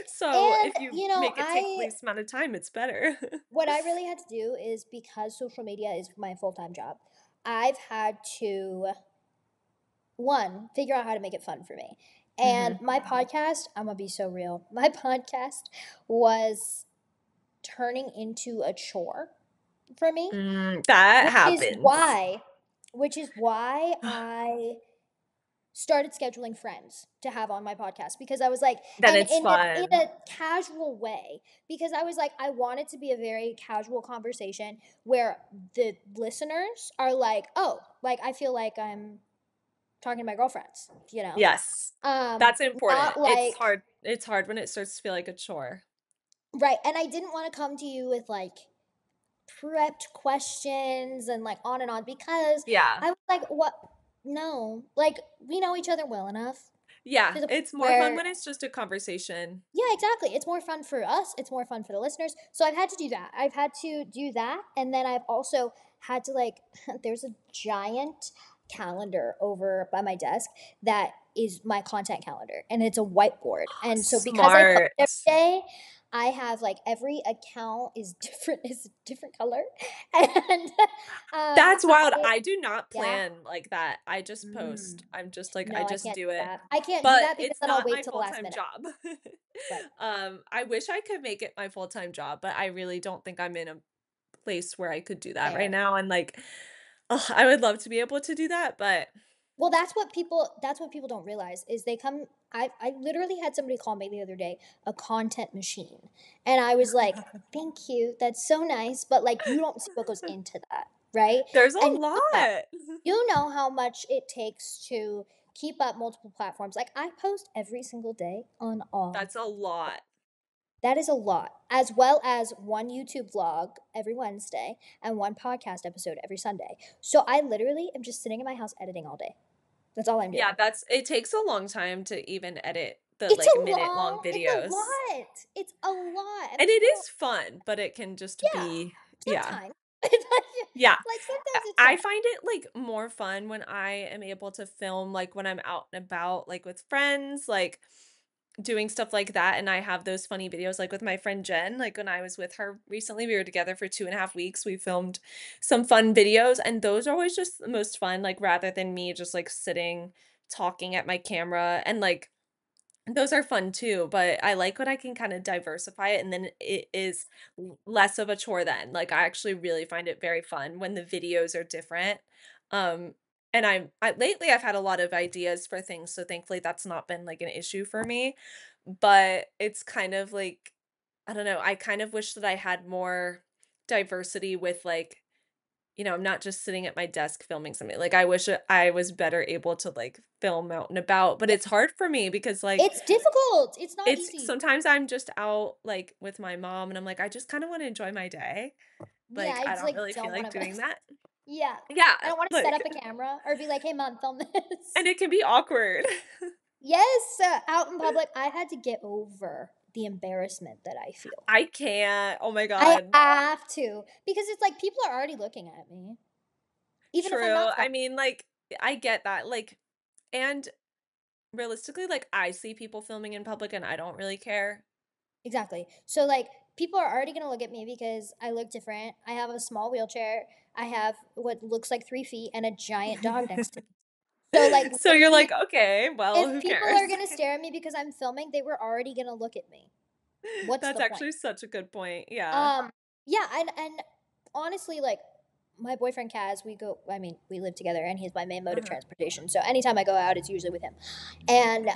so And if you you know, make it take I least amount of time, it's better. what I really had to do is because social media is my full-time job, I've had to one, figure out how to make it fun for me. And Mhm. my podcast, I'm gonna be so real. My podcast was turning into a chore for me, That which is happens. why which is why I started scheduling friends to have on my podcast because I was like, Then and it's in fun. a casual way, because I was like, I want it to be a very casual conversation where the listeners are like, oh, like I feel like I'm talking to my girlfriends, you know? Yes. Um, That's important. not like It's hard when it starts to feel like a chore. right, and I didn't want to come to you with like prepped questions and like on and on because Yeah. I was like, what? No, like we know each other well enough Yeah, to the point it's more fun where when it's just a conversation. yeah, exactly. It's more fun for us. It's more fun for the listeners. So I've had to do that. I've had to do that, and then I've also had to like. There's a giant calendar over by my desk that is my content calendar, and it's a whiteboard. And so because I post Smart. every day, I have like every account is different is a different color, and That's wild. I I do not yeah. plan like that. I just Mm. post. I'm just like, I No, I just can't do do it. that. I can't do But that because it's then I'll not wait my till the last full-time minute. job. Right. I wish I could make it my full-time job, but I really don't think I'm in a place where I could do that right Fair. now. And like, I would love to be able to do that, but Well, that's what people don't realize is they come I literally had somebody call me the other day a content machine. And I was like, "Thank you. That's so nice, but like you don't see what goes into that, right?" there's a And lot. you know how much it takes to keep up multiple platforms. Like I post every single day on all. That's a lot. That is a lot, as well as one YouTube vlog every Wednesday and one podcast episode every Sunday. So I literally am just sitting in my house editing all day. That's all I'm Yeah, doing. it takes a long time to even edit the It's like a minute-long long it's a videos. lot. It's a lot, and And it people don't is fun, but it can just yeah, be, yeah. sometimes. It's Yeah. like, sometimes it's I fun. find it, like, more fun when I am able to film, like, when I'm out and about, like, with friends, like, doing stuff like that, and I have those funny videos, like, with my friend Jen, like, when I was with her recently, we were together for 2.5 weeks, we filmed some fun videos, and those are always just the most fun, like, rather than me just, like, sitting, talking at my camera, and, like, those are fun too, but I like when I can kinda diversify it, and then it is less of a chore then, like, I actually really find it very fun when the videos are different, um, and lately, I've had a lot of ideas for things, so thankfully, that's not been, like, an issue for me, but it's kind of like I don't know, I kind of wish that I had more diversity with, like, I'm not just sitting at my desk filming something. Like, I wish I was better able to, like, film out and about, but Yeah, it's hard for me because, like, it's difficult. It's not it's easy. sometimes I'm just out, like, with my mom, and I'm like, "I just kinda wanna enjoy my day." Yeah, Like, I I just don't like really feel don't like want to. doing that. Yeah. Yeah, I don't wanna set up like a camera or be like, "Hey, mom, film this." and it can be awkward. Yes, out in public, I had to get over the embarrassment that I feel. I can't. Oh my I god. have to, because it's like people are already looking at me, even if I'm True. not I filming. mean, like, I get that, like and realistically, like, I see people filming in public and I don't really care. Exactly. So, like, people are already gonna look at me because I look different. I have a small wheelchair. I have what looks like 3 feet and a giant dog next to me. So, like, So you're literally, like, "Okay, well, if who people cares?" are gonna stare at me because I'm filming, they were already gonna look at me. What's That's the point? actually such a good point, yeah. Um, yeah, and honestly, like, my boyfriend Kaz, we live together and he's my main mode of Uh-huh. transportation. So anytime I go out, it's usually with him. And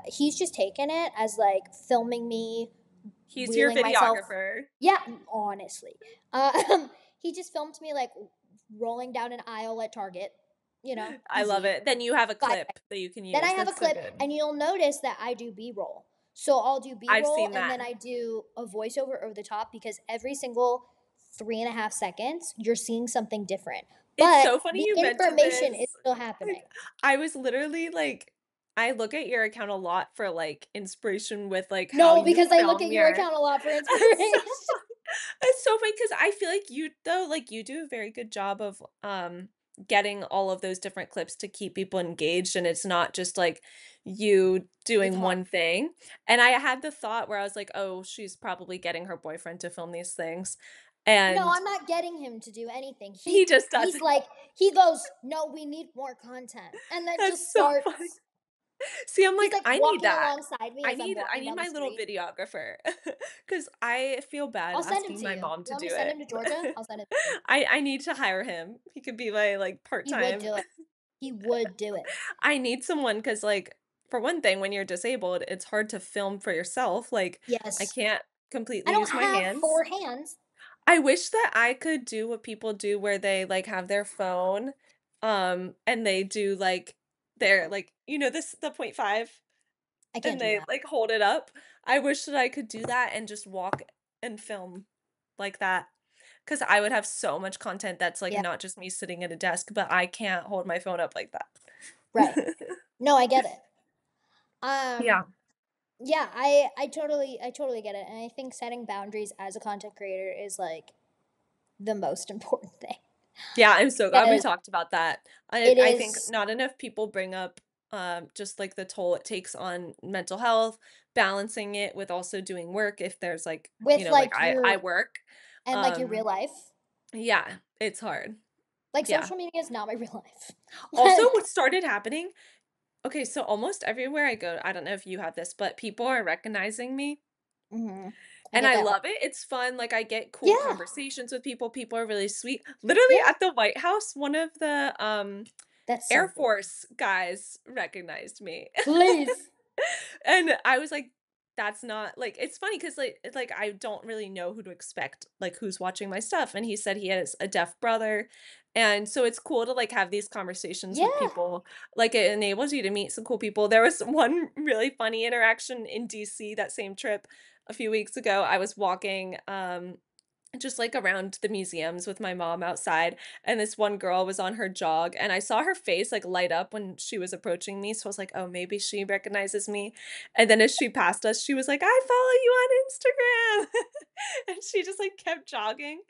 he's just taken it as like filming me He's your wheeling myself. videographer. Yeah, honestly. Um, he just filmed me like rolling down an aisle at Target, I love easy. it. Then you have a 5 clip that you can Then I use. have a That's so clip, good. and you'll notice that I do B-roll. So I'll do I've B-roll, seen and that. then I do a voiceover over the top because every single 3.5 seconds, you're seeing something different. It's But so funny the you mentioned information this. is still Like, happening. I was literally like I look at your account a lot for, like, inspiration with, like, how No, you because I look film at your your account a lot for It's so inspiration. it's so funny because I feel like you though, like, you do a very good job of, getting all of those different clips to keep people engaged, and it's not just, like, you It's doing hard. one thing, and I had the thought where I was like, "Oh, she's probably getting her boyfriend to film these things," No, and I'm not getting him to do anything. he just does He's it. like he goes, "No, we need more content." And that That's just so funny. starts. See, I'm He's like, like I need walking that. alongside me I as I'm need I walking need down the my little street. videographer because I feel bad I'll send him asking to my you. mom You to want me do to send it. him to Georgia? I'll send him to you. I need to hire him. He could be my, like, He would part-time do it. He would do it. I need someone because, like, for one thing, when you're disabled, it's hard to film for yourself, like, I Yes. can't I completely don't use my have hands. 4 hands. I wish that I could do what people do where they, like, have their phone, and they do, like, their, like, this the point 5? I can't And do they, that. like, hold it up. I wish that I could do that and just walk and film like that, because I would have so much content that's, like, Yeah, not just me sitting at a desk, but I can't hold my phone up like right. that. No, I get it. Um, Yeah. yeah, I totally get it, and I think setting boundaries as a content creator is, like, the most important thing. Yeah, I'm so glad we Because talked about that. I it I think is not enough people bring up, just, like, the toll it takes on mental health, balancing it with also doing work if there's, like, with, like, like, I work. your real Um, life. yeah, it's hard. Like, Yeah. social media is not my real life. Also, what started happening okay, so almost everywhere I go, I don't know if you have this, but people are recognizing me, Mhm. I and get I that. love it. It's fun, like, I get cool Yeah, conversations with people, people are really sweet. Literally, yeah. at the White House, one of the, That's Air so cool. Force guys recognized me. Please. And I was like, "That's not" like, it's funny because I don't really know who to expect, like, who's watching my stuff, and he said he has a deaf brother, and so it's cool to, like, have these conversations with Yeah. people, like, it enables you to meet some cool people. There was one really funny interaction in DC that same trip a few weeks ago. I was walking, just, like, around the museums with my mom outside, and this one girl was on her jog, and I saw her face, like, light up when she was approaching me, so I was like, "Oh, maybe she recognizes me," and then as she passed us, she was like, "I follow you on Instagram," and she just, like, kept jogging,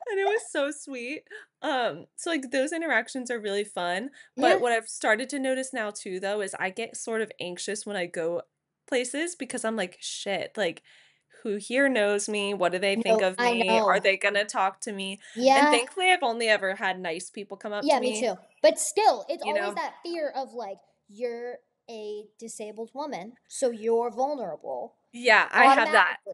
and it was so sweet. So, like, those interactions are really fun, Yeah. but what I've started to notice now too, though, is I get sort of anxious when I go places because I'm like, "Shit, like, who here knows me? What do they think No, of I me? Are know. they gonna talk to me?" And Yeah. thankfully, I've only ever had nice people come up to Yeah, me me, too. But still, it's you always know? that fear of, like, you're a disabled woman, so you're vulnerable Yeah, I have that. automatically.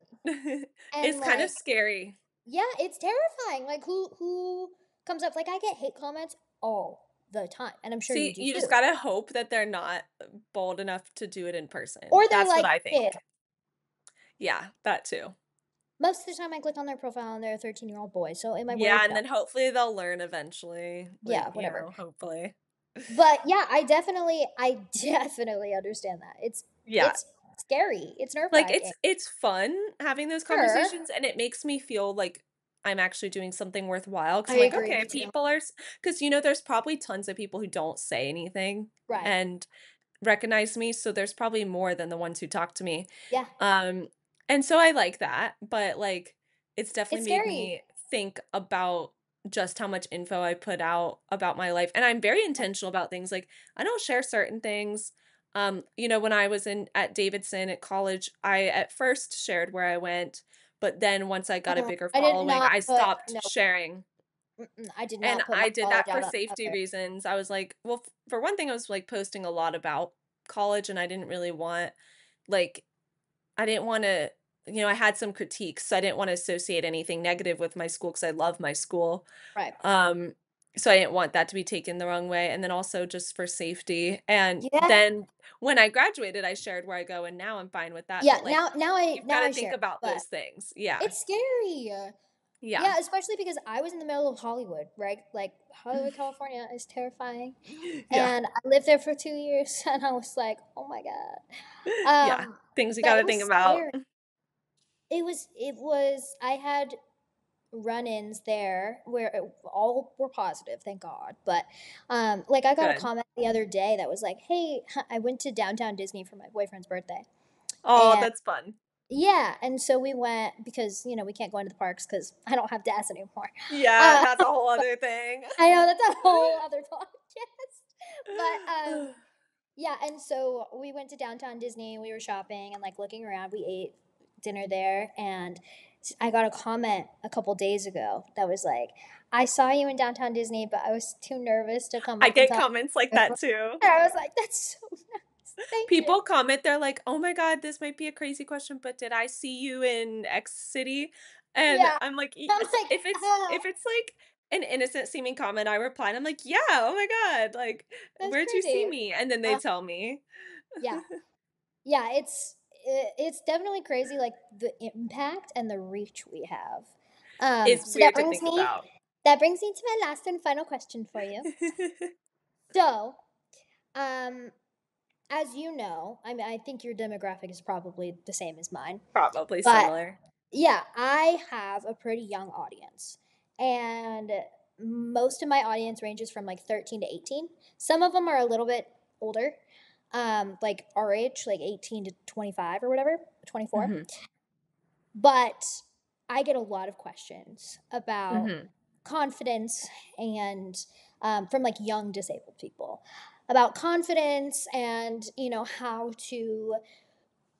It's And, kind of like, scary. yeah, it's terrifying. Like, who comes up like, I get hate comments all the time, and I'm sure you See, do you just too. gotta hope that they're not bold enough to do it in person. Or they're That's what like, I "Kid." think. Yeah, that too. Most of the time I click on their profile and they're a 13-year-old boy, so it might work Yeah, and out. then hopefully they'll learn eventually, Yeah, whatever. hopefully. But yeah, I definitely understand that. Yeah. It's scary. It's Like, nerve-wracking. it's fun having those Sure. conversations, and it makes me feel, like, I'm actually doing something worthwhile because I I'm like, agree, okay, me too. people are, because there's probably tons of people who don't say anything Right. and recognize me, so there's probably more than the ones who talk to me. Yeah. Um, and so I like that, but, like, it's It's definitely made scary. me think about just how much info I put out about my life, and I'm very Right. intentional about things, like, I don't share certain things. When I was in at Davidson at college, I at first shared where I went, but then once I got a bigger I did following, not I put stopped no, sharing. I did And not put my I did college that for out out safety there. reasons. I was like, well, for one thing, I was like posting a lot about college, and I didn't really want, like, I didn't want to, I had some critiques, so I didn't want to associate anything negative with my school because I love my school. Right. Um, so I didn't want that to be taken the wrong way. And then also just for safety. And Yeah. then when I graduated, I shared where I go, and now I'm fine with that. Yeah, But like, you've got now to I think share, about but those things. Yeah. it's scary. Yeah. Yeah, especially because I was in the middle of Hollywood, right? Like Hollywood, California is terrifying. Yeah. And I lived there for 2 years and I was like, "Oh my God." Yeah. Things you got But to it think was about. scary. It was I had run-ins there where all were positive, thank God. But like I got a Good. comment the other day that was like, "Hey, I went to downtown Disney for my boyfriend's birthday." Oh, And that's fun. yeah, and so we went because, we can't go into the parks because I don't have gas anymore. Yeah, Uh, that's a whole but other thing. I know that's a whole other podcast. But yeah, and so we went to downtown Disney. We were shopping and like looking around. We ate dinner there, and I got a comment a couple days ago that was like, "I saw you in downtown Disney, but I was too nervous to come I up and get talk comments like to you." that too. And I was like, "That's so nice. Thank you." People comment, they're like, "Oh my god, this might be a crazy question, but did I see you in X city?" And Yeah, I'm like, I'm "Yes." like, If it's like an innocent seeming comment, I reply and I'm like, "Yeah, oh my god, like, that's where'd you see crazy." me?" And then they Uh, tell me. yeah, yeah, it's definitely crazy, like the impact and the reach we have. It's So that weird to brings think me about. that brings me to my last and final question for you. So, um, as you know, I mean, I think your demographic is probably the same as mine, Probably but similar. yeah, I have a pretty young audience, and most of my audience ranges from like 13 to 18. Some of them are a little bit older, like our age, like 18 to 25 or whatever, 24. Mhm. But I get a lot of questions about Mhm. confidence and from like young disabled people about confidence and how to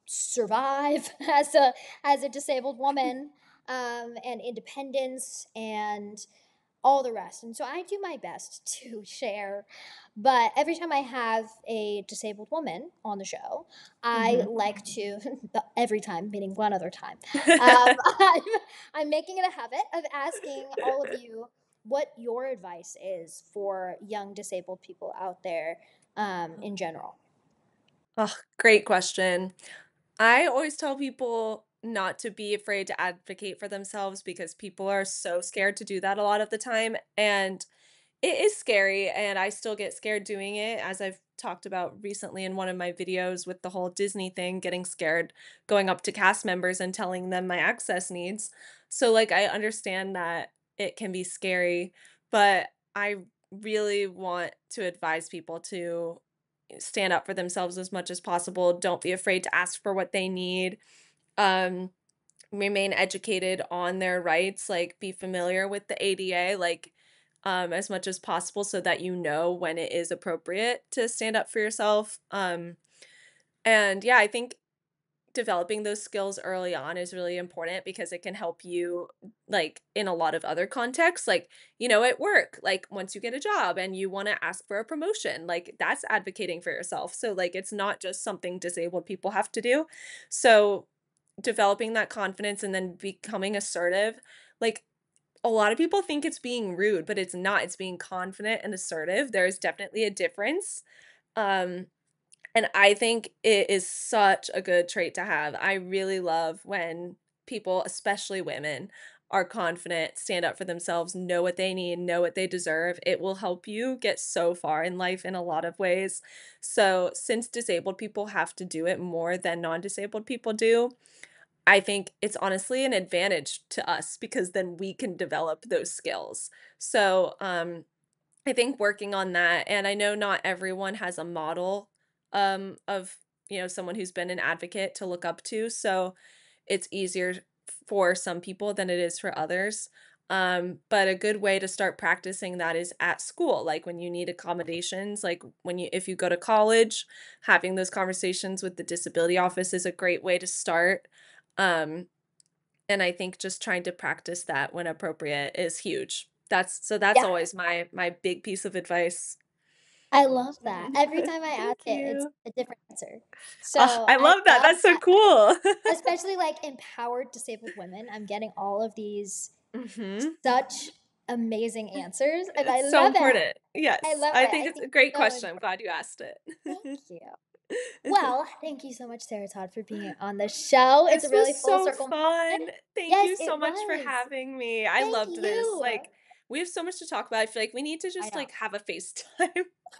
survive as a disabled woman, and independence and all the rest. And so I do my best to share. But every time I have a disabled woman on the show, I Mhm. like to, every time, meaning one other time, I'm making it a habit of asking all of you what your advice is for young disabled people out there, in general. Oh, great question. I always tell people not to be afraid to advocate for themselves because people are so scared to do that a lot of the time. And it is scary, and I still get scared doing it, as I've talked about recently in one of my videos with the whole Disney thing, getting scared going up to cast members and telling them my access needs. So, like, I understand that it can be scary, but I really want to advise people to stand up for themselves as much as possible. Don't be afraid to ask for what they need. Um, Remain educated on their rights, like, be familiar with the ADA, like, as much as possible so that you know when it is appropriate to stand up for yourself. And yeah, I think developing those skills early on is really important because it can help you, like, in a lot of other contexts, like, at work, like, once you get a job and you want to ask for a promotion, like, that's advocating for yourself. So, like, it's not just something disabled people have to do. So developing that confidence and then becoming assertive, like, a lot of people think it's being rude, but it's not. It's being confident and assertive. There's definitely a difference. Um, and I think it is such a good trait to have. I really love when people, especially women, are confident, stand up for themselves, know what they need, know what they deserve. It will help you get so far in life in a lot of ways. So, since disabled people have to do it more than non disabled people do, I think it's honestly an advantage to us because then we can develop those skills. So, I think working on that, and I know not everyone has a model of, someone who's been an advocate to look up to, so it's easier for some people than it is for others. But a good way to start practicing that is at school, like when you need accommodations, like if you go to college, having those conversations with the disability office is a great way to start. Um, and I think just trying to practice that when appropriate is huge. That's Yeah, always my big piece of advice. I love that. Every time I ask Thank it, it's you. a different answer. Oh, So I I love that. love That's so that, cool. especially like empowered disabled women. I'm getting all of these Mhm. such amazing answers, and I It's so love it. important. I Yes, love I it. think I it's think a great so question. I'm important. glad you asked it. Thank you. Well, thank you so much, Sarah Todd, for being on the show. It's a This was really full so circle fun. moment. Thank Yes, you it so much for was. having me. I Thank loved this. you. Like, we have so much to talk about. I feel like we need to I just know. like have a FaceTime.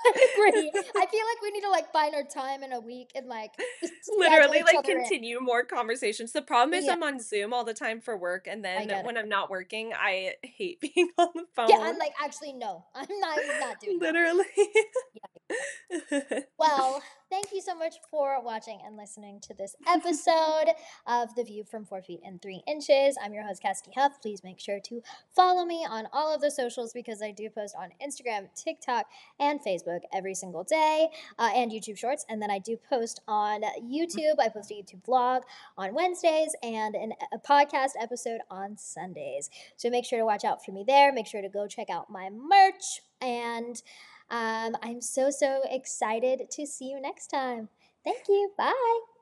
I agree. I feel like we need to like find our time in a week and like just schedule Literally, each like, other in. continue more conversations. The problem is Yeah, I'm on Zoom all the time for work, and I then get it. when I'm not working, I hate being on the Yeah, phone. I'm like, actually, no, I'm not doing that. Literally. Yeah. Well, thank you so much for watching and listening to this episode of The View from 4 Feet and 3 Inches. I'm your host, Cassidy Huff. Please make sure to follow me on all of the socials because I do post on Instagram, TikTok, and Facebook every single day, and YouTube Shorts. And then I do post on YouTube. I post a YouTube vlog on Wednesdays and a podcast episode on Sundays. So make sure to watch out for me there. Make sure to go check out my merch and I'm so excited to see you next time. Thank you. Bye.